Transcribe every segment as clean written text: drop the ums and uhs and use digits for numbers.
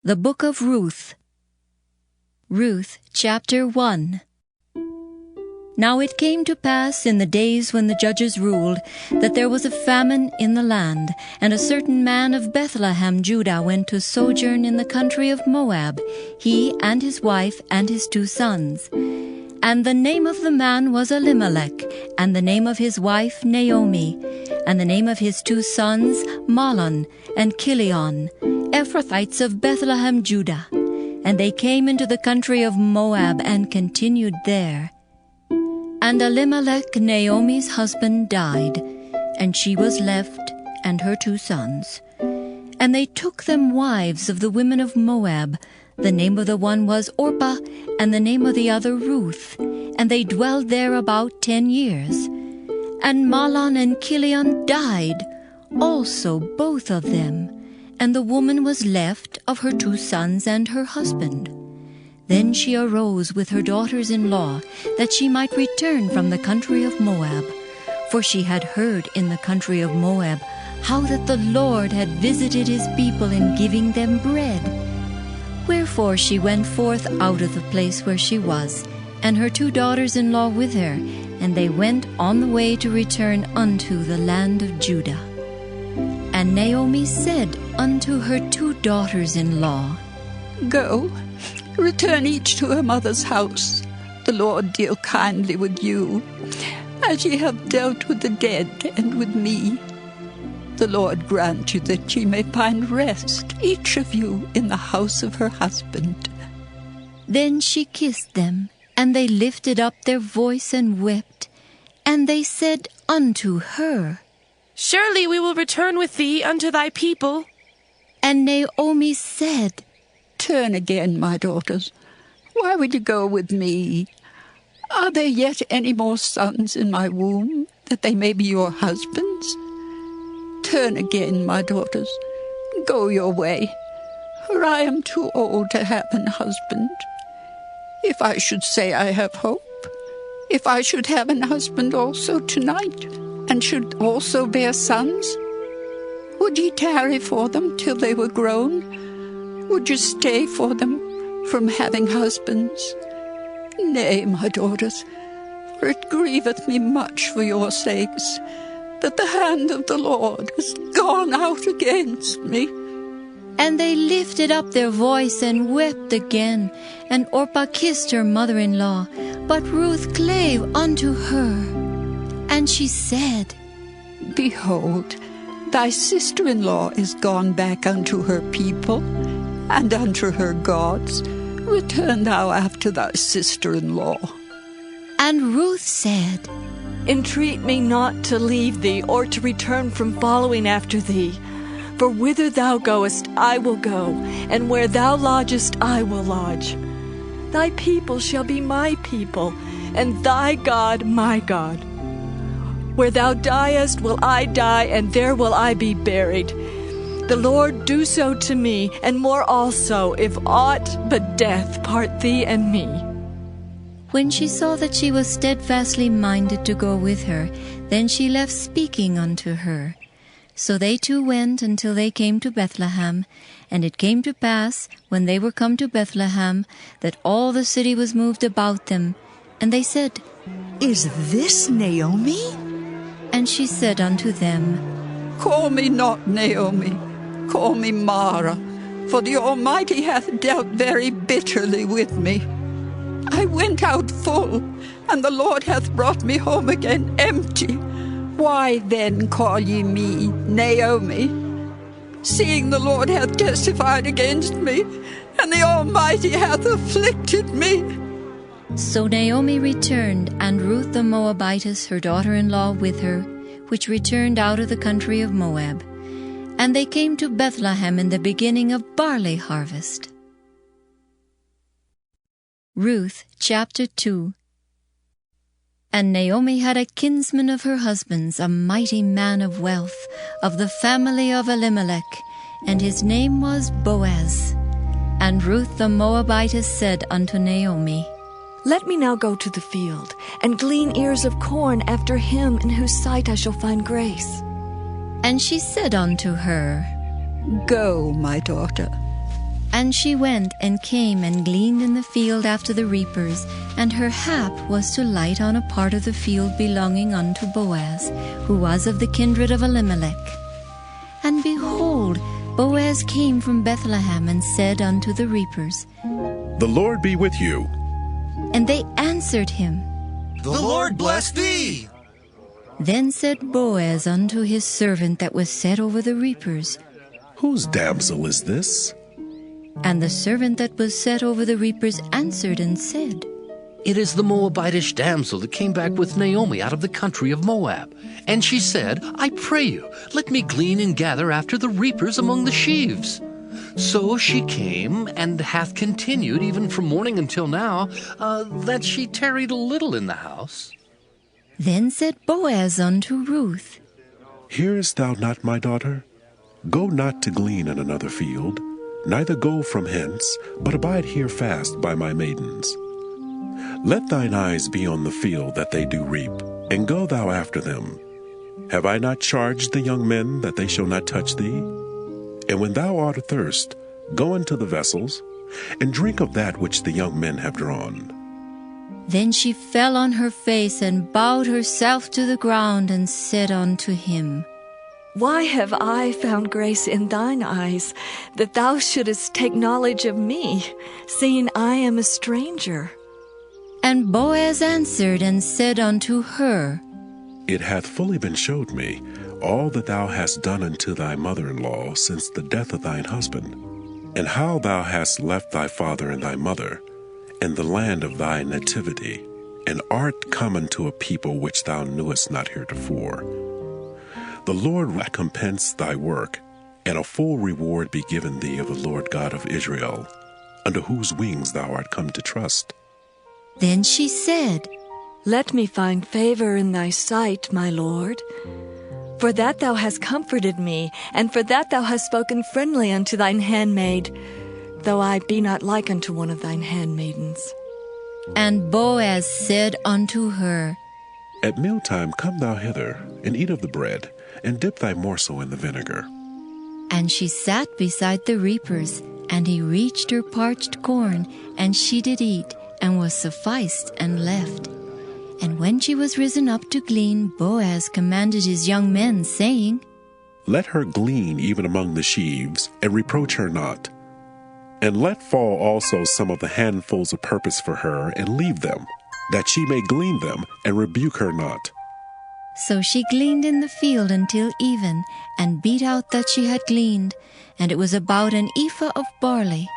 The Book of Ruth. Ruth Chapter 1. Now it came to pass in the days when the judges ruled, that there was a famine in the land, and a certain man of Bethlehem, Judah, went to sojourn in the country of Moab, he and his wife and his 2 sons. And the name of the man was Elimelech, and the name of his wife Naomi, and the name of his 2 sons Mahlon and Chilion, Ephrathites of Bethlehem, Judah. And they came into the country of Moab and continued there. And Elimelech, Naomi's husband, died, and she was left, and her 2 sons. And they took them wives of the women of Moab. The name of the one was Orpah, and the name of the other Ruth. And they dwelled there about 10 years. And Mahlon and Chilion died, also both of them. And the woman was left of her 2 sons and her husband. Then she arose with her daughters-in-law, that she might return from the country of Moab. For she had heard in the country of Moab how that the Lord had visited his people in giving them bread. Wherefore she went forth out of the place where she was, and her 2 daughters-in-law with her, and they went on the way to return unto the land of Judah. And Naomi said unto her 2 daughters-in-law, Go, return each to her mother's house. The Lord deal kindly with you, as ye have dealt with the dead and with me. The Lord grant you that ye may find rest, each of you, in the house of her husband. Then she kissed them, and they lifted up their voice and wept. And they said unto her, Surely we will return with thee unto thy people. And Naomi said, Turn again, my daughters. Why would you go with me? Are there yet any more sons in my womb, that they may be your husbands? Turn again, my daughters. Go your way, for I am too old to have an husband. If I should say I have hope, if I should have an husband also tonight, and should also bear sons, would ye tarry for them till they were grown? Would you stay for them from having husbands? Nay, my daughters, for it grieveth me much for your sakes, that the hand of the Lord is gone out against me. And they lifted up their voice and wept again. And Orpah kissed her mother-in-law, but Ruth clave unto her. And she said, Behold, thy sister-in-law is gone back unto her people, and unto her gods. Return thou after thy sister-in-law. And Ruth said, Entreat me not to leave thee, or to return from following after thee. For whither thou goest, I will go, and where thou lodgest, I will lodge. Thy people shall be my people, and thy God my God. Where thou diest will I die, and there will I be buried. The Lord do so to me, and more also, if aught but death part thee and me. When she saw that she was steadfastly minded to go with her, then she left speaking unto her. So they 2 went until they came to Bethlehem. And it came to pass, when they were come to Bethlehem, that all the city was moved about them. And they said, Is this Naomi? And she said unto them, Call me not Naomi, call me Mara, for the Almighty hath dealt very bitterly with me. I went out full, and the Lord hath brought me home again empty. Why then call ye me Naomi, seeing the Lord hath testified against me, and the Almighty hath afflicted me? So Naomi returned, and Ruth the Moabitess, her daughter-in-law, with her, which returned out of the country of Moab. And they came to Bethlehem in the beginning of barley harvest. Ruth Chapter 2. And Naomi had a kinsman of her husband's, a mighty man of wealth, of the family of Elimelech, and his name was Boaz. And Ruth the Moabitess said unto Naomi, Let me now go to the field, and glean ears of corn after him in whose sight I shall find grace. And she said unto her, Go, my daughter. And she went and came and gleaned in the field after the reapers, and her hap was to light on a part of the field belonging unto Boaz, who was of the kindred of Elimelech. And behold, Boaz came from Bethlehem, and said unto the reapers, The Lord be with you. And they answered him. The Lord bless thee. Then said Boaz unto his servant that was set over the reapers, Whose damsel is this? And the servant that was set over the reapers answered and said, It is the Moabitish damsel that came back with Naomi out of the country of Moab. And she said, I pray you, let me glean and gather after the reapers among the sheaves. So she came, and hath continued even from morning until now, that she tarried a little in the house. Then said Boaz unto Ruth, Hearest thou not, my daughter? Go not to glean in another field, neither go from hence, but abide here fast by my maidens. Let thine eyes be on the field that they do reap, and go thou after them. Have I not charged the young men that they shall not touch thee? And when thou art athirst, go into the vessels, and drink of that which the young men have drawn. Then she fell on her face, and bowed herself to the ground, and said unto him, Why have I found grace in thine eyes, that thou shouldest take knowledge of me, seeing I am a stranger? And Boaz answered and said unto her, It hath fully been showed me all that thou hast done unto thy mother-in-law since the death of thine husband, and how thou hast left thy father and thy mother, and the land of thy nativity, and art come unto a people which thou knewest not heretofore. The Lord recompense thy work, and a full reward be given thee of the Lord God of Israel, under whose wings thou art come to trust. Then she said, Let me find favor in thy sight, my Lord. For that thou hast comforted me, and for that thou hast spoken friendly unto thine handmaid, though I be not like unto one of thine handmaidens. And Boaz said unto her, At mealtime come thou hither, and eat of the bread, and dip thy morsel in the vinegar. And she sat beside the reapers, and he reached her parched corn, and she did eat, and was sufficed, and left. And when she was risen up to glean, Boaz commanded his young men, saying, Let her glean even among the sheaves, and reproach her not. And let fall also some of the handfuls of purpose for her, and leave them, that she may glean them, and rebuke her not. So she gleaned in the field until even, and beat out that she had gleaned, and it was about an ephah of barley.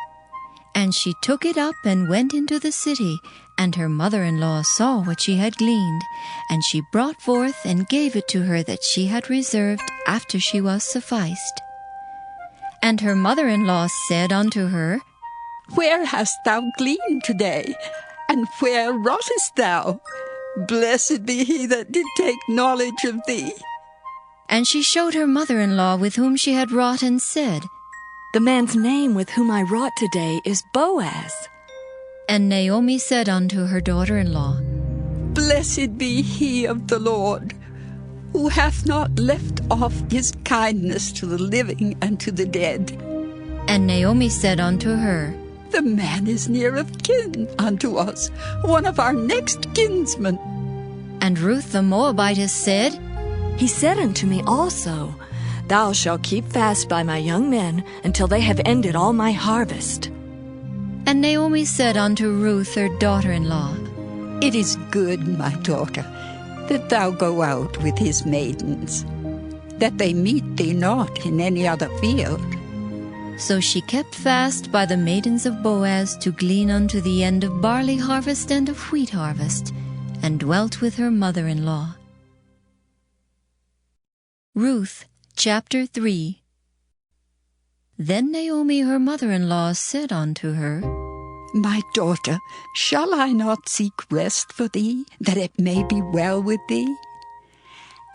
And she took it up and went into the city, and her mother-in-law saw what she had gleaned, and she brought forth and gave it to her that she had reserved after she was sufficed. And her mother-in-law said unto her, Where hast thou gleaned today? And where wroughtest thou? Blessed be he that did take knowledge of thee. And she showed her mother-in-law with whom she had wrought, and said, The man's name with whom I wrought today is Boaz. And Naomi said unto her daughter-in-law, Blessed be he of the Lord, who hath not left off his kindness to the living and to the dead. And Naomi said unto her, The man is near of kin unto us, one of our next kinsmen. And Ruth the Moabitess said, He said unto me also, Thou shalt keep fast by my young men until they have ended all my harvest. And Naomi said unto Ruth her daughter-in-law, It is good, my daughter, that thou go out with his maidens, that they meet thee not in any other field. So she kept fast by the maidens of Boaz to glean unto the end of barley harvest and of wheat harvest, and dwelt with her mother-in-law. Ruth Chapter 3. Then Naomi her mother-in-law said unto her, My daughter, shall I not seek rest for thee, that it may be well with thee?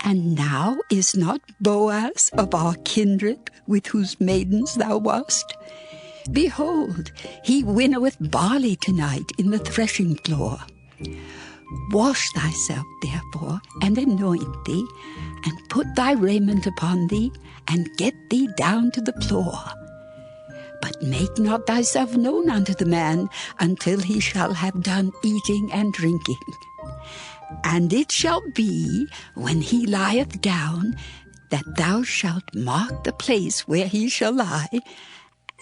And now is not Boaz of our kindred, with whose maidens thou wast? Behold, he winnoweth barley tonight in the threshing floor. Wash thyself, therefore, and anoint thee, and put thy raiment upon thee, and get thee down to the floor. But make not thyself known unto the man until he shall have done eating and drinking. And it shall be, when he lieth down, that thou shalt mark the place where he shall lie,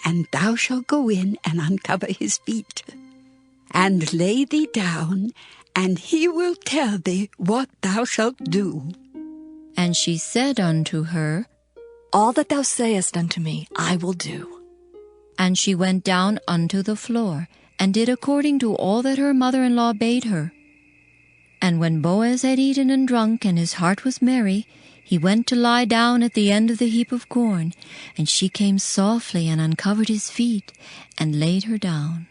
and thou shalt go in and uncover his feet, and lay thee down, and he will tell thee what thou shalt do. And she said unto her, All that thou sayest unto me, I will do. And she went down unto the floor, and did according to all that her mother-in-law bade her. And when Boaz had eaten and drunk, and his heart was merry, he went to lie down at the end of the heap of corn. And she came softly and uncovered his feet, and laid her down.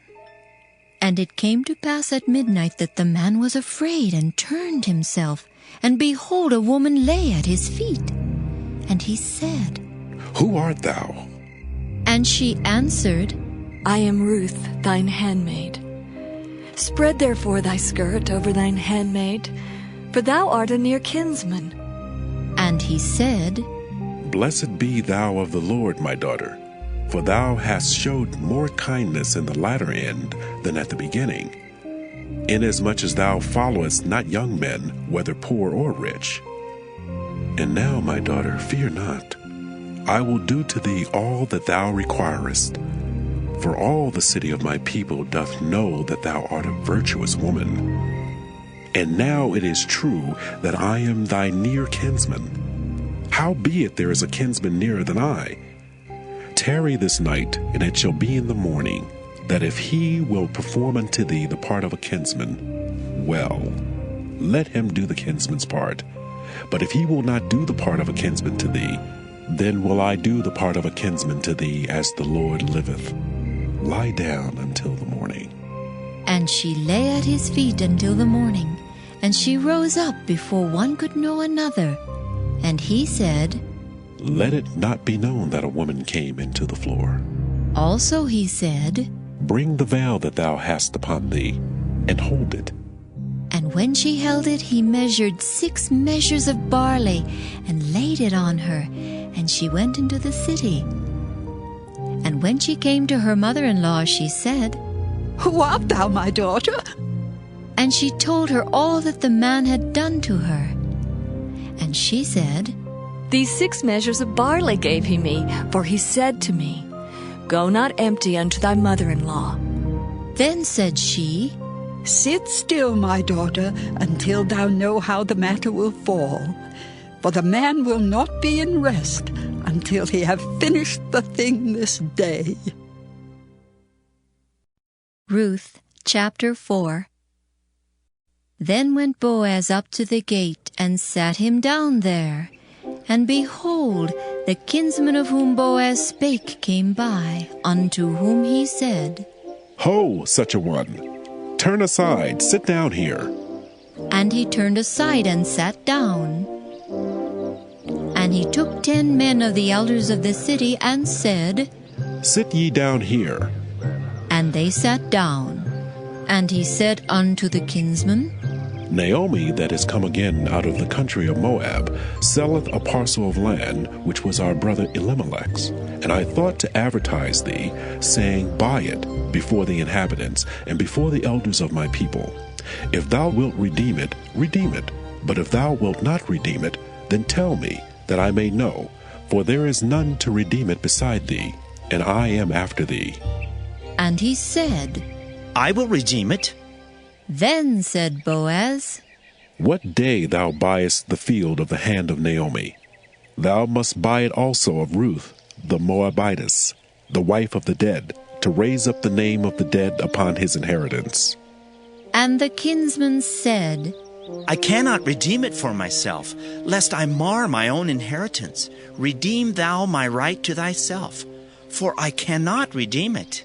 And it came to pass at midnight that the man was afraid, and turned himself, and behold, a woman lay at his feet. And he said, Who art thou? And she answered, I am Ruth, thine handmaid. Spread therefore thy skirt over thine handmaid, for thou art a near kinsman. And he said, Blessed be thou of the Lord, my daughter, for thou hast showed more kindness in the latter end than at the beginning, inasmuch as thou followest not young men, whether poor or rich. And now, my daughter, fear not. I will do to thee all that thou requirest. For all the city of my people doth know that thou art a virtuous woman. And now it is true that I am thy near kinsman. Howbeit there is a kinsman nearer than I. Tarry this night, and it shall be in the morning, that if he will perform unto thee the part of a kinsman, well, let him do the kinsman's part. But if he will not do the part of a kinsman to thee, then will I do the part of a kinsman to thee, as the Lord liveth. Lie down until the morning. And she lay at his feet until the morning, and she rose up before one could know another. And he said, Let it not be known that a woman came into the floor. Also he said, Bring the veil that thou hast upon thee, and hold it. And when she held it, he measured 6 measures of barley, and laid it on her, and she went into the city. And when she came to her mother-in-law, she said, Who art thou, my daughter? And she told her all that the man had done to her. And she said, These 6 measures of barley gave he me, for he said to me, Go not empty unto thy mother-in-law. Then said she, Sit still, my daughter, until thou know how the matter will fall. For the man will not be in rest until he have finished the thing this day. Ruth Chapter 4. Then went Boaz up to the gate, and sat him down there. And behold, the kinsman of whom Boaz spake came by, unto whom he said, Ho, such a one! Turn aside, sit down here. And he turned aside and sat down. And he took 10 men of the elders of the city, and said, Sit ye down here. And they sat down. And he said unto the kinsman, Naomi, that is come again out of the country of Moab, selleth a parcel of land, which was our brother Elimelech's. And I thought to advertise thee, saying, Buy it, before the inhabitants, and before the elders of my people. If thou wilt redeem it, redeem it. But if thou wilt not redeem it, then tell me, that I may know. For there is none to redeem it beside thee, and I am after thee. And he said, I will redeem it. Then said Boaz, What day thou buyest the field of the hand of Naomi, thou must buy it also of Ruth, the Moabitess, the wife of the dead, to raise up the name of the dead upon his inheritance. And the kinsman said, I cannot redeem it for myself, lest I mar my own inheritance. Redeem thou my right to thyself, for I cannot redeem it.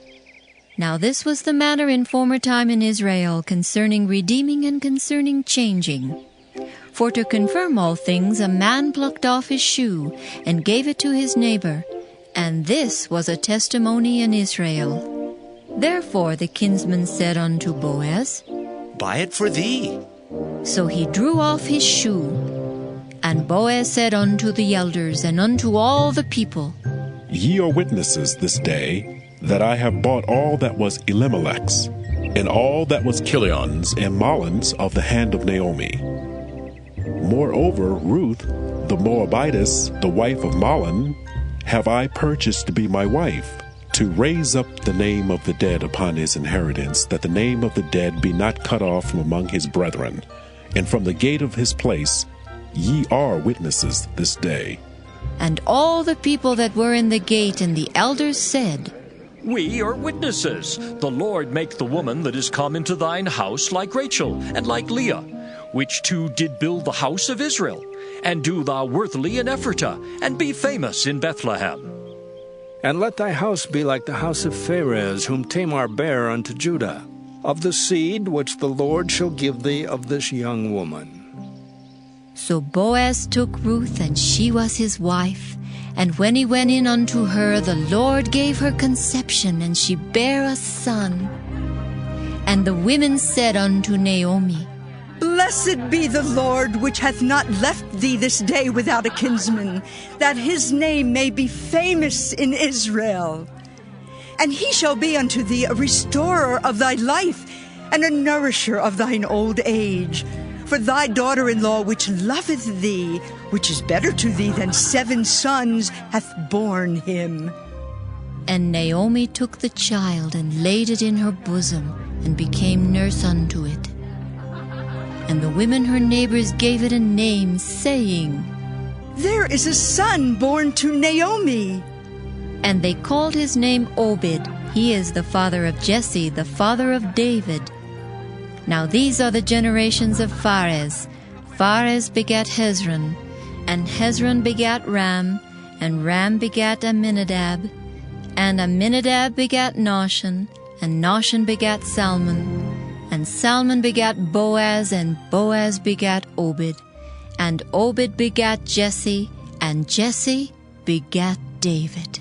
Now this was the manner in former time in Israel concerning redeeming and concerning changing. For to confirm all things, a man plucked off his shoe and gave it to his neighbor, and this was a testimony in Israel. Therefore the kinsman said unto Boaz, Buy it for thee. So he drew off his shoe. And Boaz said unto the elders and unto all the people, Ye are witnesses this day, that I have bought all that was Elimelech's, and all that was Kilion's and Mahlon's of the hand of Naomi. Moreover, Ruth, the Moabitess, the wife of Mahlon, have I purchased to be my wife, to raise up the name of the dead upon his inheritance, that the name of the dead be not cut off from among his brethren. And from the gate of his place ye are witnesses this day. And all the people that were in the gate and the elders said, We are witnesses. The Lord make the woman that is come into thine house like Rachel and like Leah, which two did build the house of Israel. And do thou worthily in Ephratah, and be famous in Bethlehem. And let thy house be like the house of Pharez, whom Tamar bare unto Judah, of the seed which the Lord shall give thee of this young woman. So Boaz took Ruth, and she was his wife. And when he went in unto her, the Lord gave her conception, and she bare a son. And the women said unto Naomi, Blessed be the Lord, which hath not left thee this day without a kinsman, that his name may be famous in Israel. And he shall be unto thee a restorer of thy life, and a nourisher of thine old age. For thy daughter-in-law, which loveth thee, which is better to thee than 7 sons, hath borne him. And Naomi took the child, and laid it in her bosom, and became nurse unto it. And the women her neighbors gave it a name, saying, There is a son born to Naomi. And they called his name Obed. He is the father of Jesse, the father of David. Now these are the generations of Pharez. Pharez begat Hezron, and Hezron begat Ram, and Ram begat Amminadab, and Amminadab begat Nahshon, and Nahshon begat Salmon, and Salmon begat Boaz, and Boaz begat Obed, and Obed begat Jesse, and Jesse begat David.